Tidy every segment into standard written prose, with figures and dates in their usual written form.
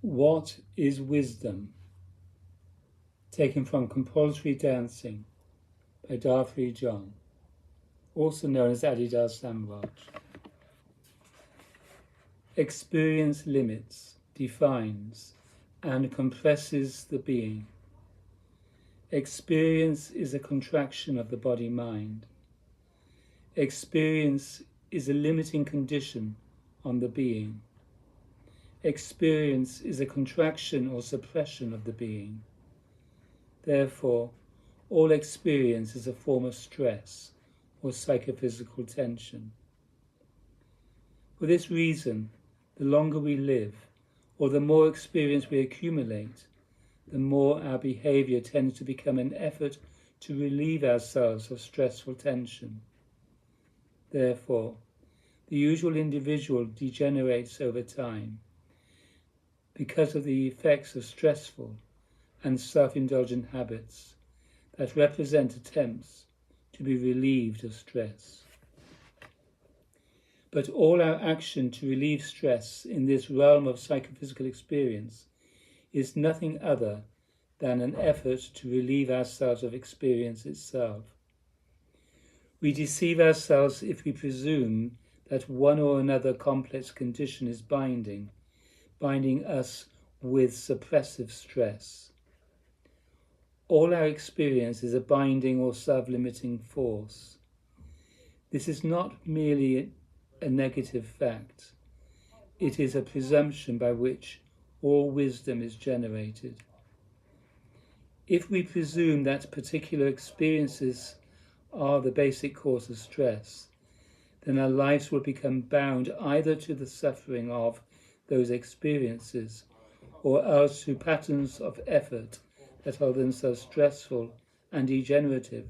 What is wisdom? Taken from Compulsory Dancing by Darfree John, also known as Adidas Samraj. Experience limits, defines, and compresses the being. Experience is a contraction of the body-mind. Experience is a limiting condition on the being. Experience is a contraction or suppression of the being. Therefore, all experience is a form of stress or psychophysical tension. For this reason, the longer we live, or the more experience we accumulate, the more our behavior tends to become an effort to relieve ourselves of stressful tension. Therefore, the usual individual degenerates over time because of the effects of stressful and self-indulgent habits that represent attempts to be relieved of stress. But all our action to relieve stress in this realm of psychophysical experience is nothing other than an effort to relieve ourselves of experience itself. We deceive ourselves if we presume that one or another complex condition is binding us with suppressive stress. All our experience is a binding or self-limiting force. This is not merely a negative fact. It is a presumption by which all wisdom is generated. If we presume that particular experiences are the basic cause of stress, then our lives will become bound either to the suffering of those experiences or else to patterns of effort that are themselves stressful and degenerative,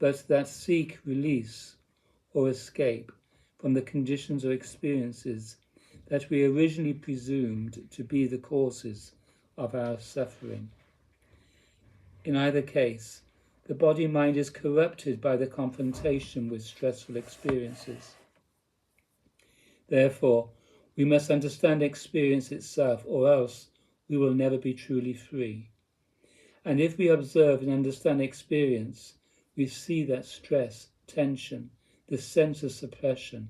but that seek release or escape from the conditions or experiences that we originally presumed to be the causes of our suffering. In either case, the body-mind is corrupted by the confrontation with stressful experiences. Therefore, we must understand experience itself, or else we will never be truly free. And if we observe and understand experience, we see that stress, tension, the sense of suppression,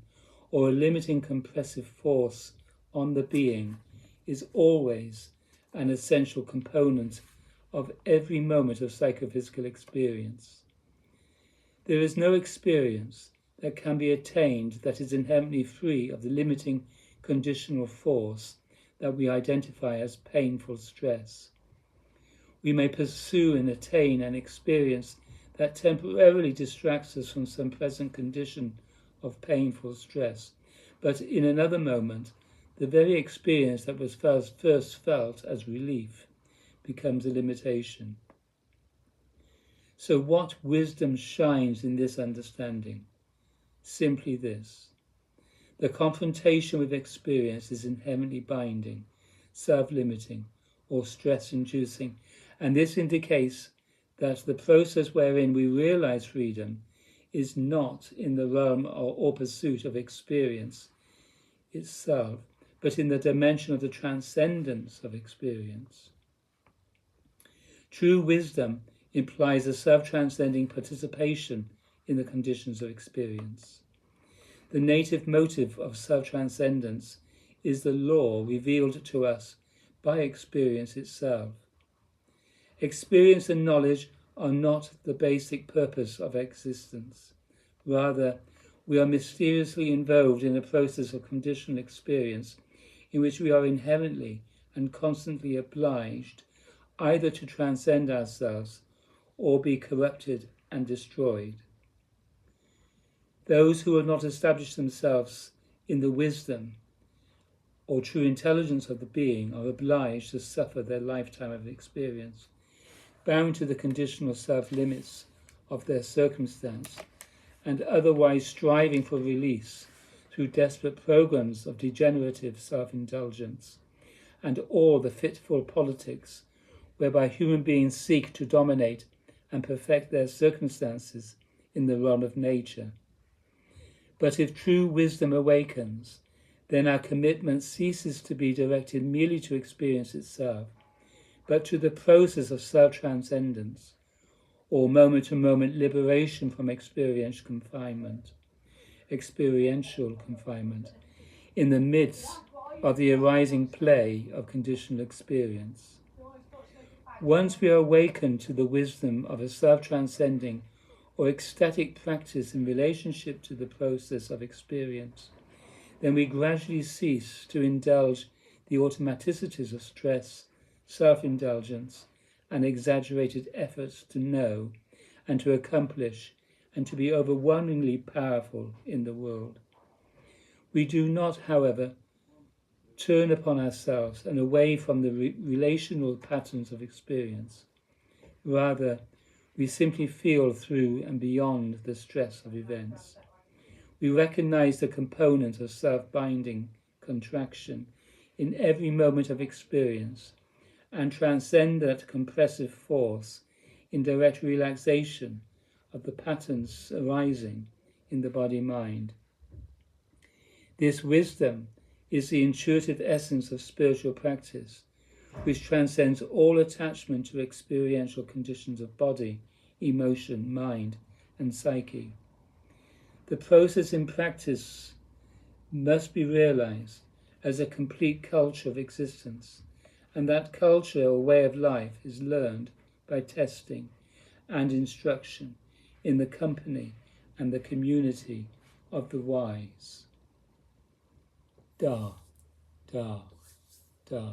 or a limiting compressive force on the being is always an essential component of every moment of psychophysical experience. There is no experience that can be attained that is inherently free of the limiting conditional force that we identify as painful stress. We may pursue and attain an experience that temporarily distracts us from some present condition of painful stress, but in another moment, the very experience that was first felt as relief becomes a limitation. So what wisdom shines in this understanding? Simply this: the confrontation with experience is inherently binding, self-limiting, or stress-inducing, and this indicates that the process wherein we realize freedom is not in the realm or pursuit of experience itself, but in the dimension of the transcendence of experience. True wisdom implies a self-transcending participation in the conditions of experience. The native motive of self-transcendence is the law revealed to us by experience itself. Experience and knowledge are not the basic purpose of existence. Rather, we are mysteriously involved in a process of conditional experience in which we are inherently and constantly obliged either to transcend ourselves or be corrupted and destroyed. Those who have not established themselves in the wisdom or true intelligence of the being are obliged to suffer their lifetime of experience, bound to the conditional self-limits of their circumstance, and otherwise striving for release through desperate programs of degenerative self-indulgence and all the fitful politics whereby human beings seek to dominate and perfect their circumstances in the realm of nature. But if true wisdom awakens, then our commitment ceases to be directed merely to experience itself, but to the process of self-transcendence, or moment-to-moment liberation from experiential confinement, in the midst of the arising play of conditional experience. Once we are awakened to the wisdom of a self-transcending or ecstatic practice in relationship to the process of experience, then we gradually cease to indulge the automaticities of stress, self-indulgence, and exaggerated efforts to know and to accomplish and to be overwhelmingly powerful in the world. We do not, however, turn upon ourselves and away from the relational patterns of experience. Rather, we simply feel through and beyond the stress of events. We recognize the component of self-binding contraction in every moment of experience and transcend that compressive force in direct relaxation of the patterns arising in the body-mind. This wisdom is the intuitive essence of spiritual practice, which transcends all attachment to experiential conditions of body, emotion, mind, and psyche. The process in practice must be realized as a complete culture of existence, and that culture or way of life is learned by testing and instruction in the company and the community of the wise. Da, da, da.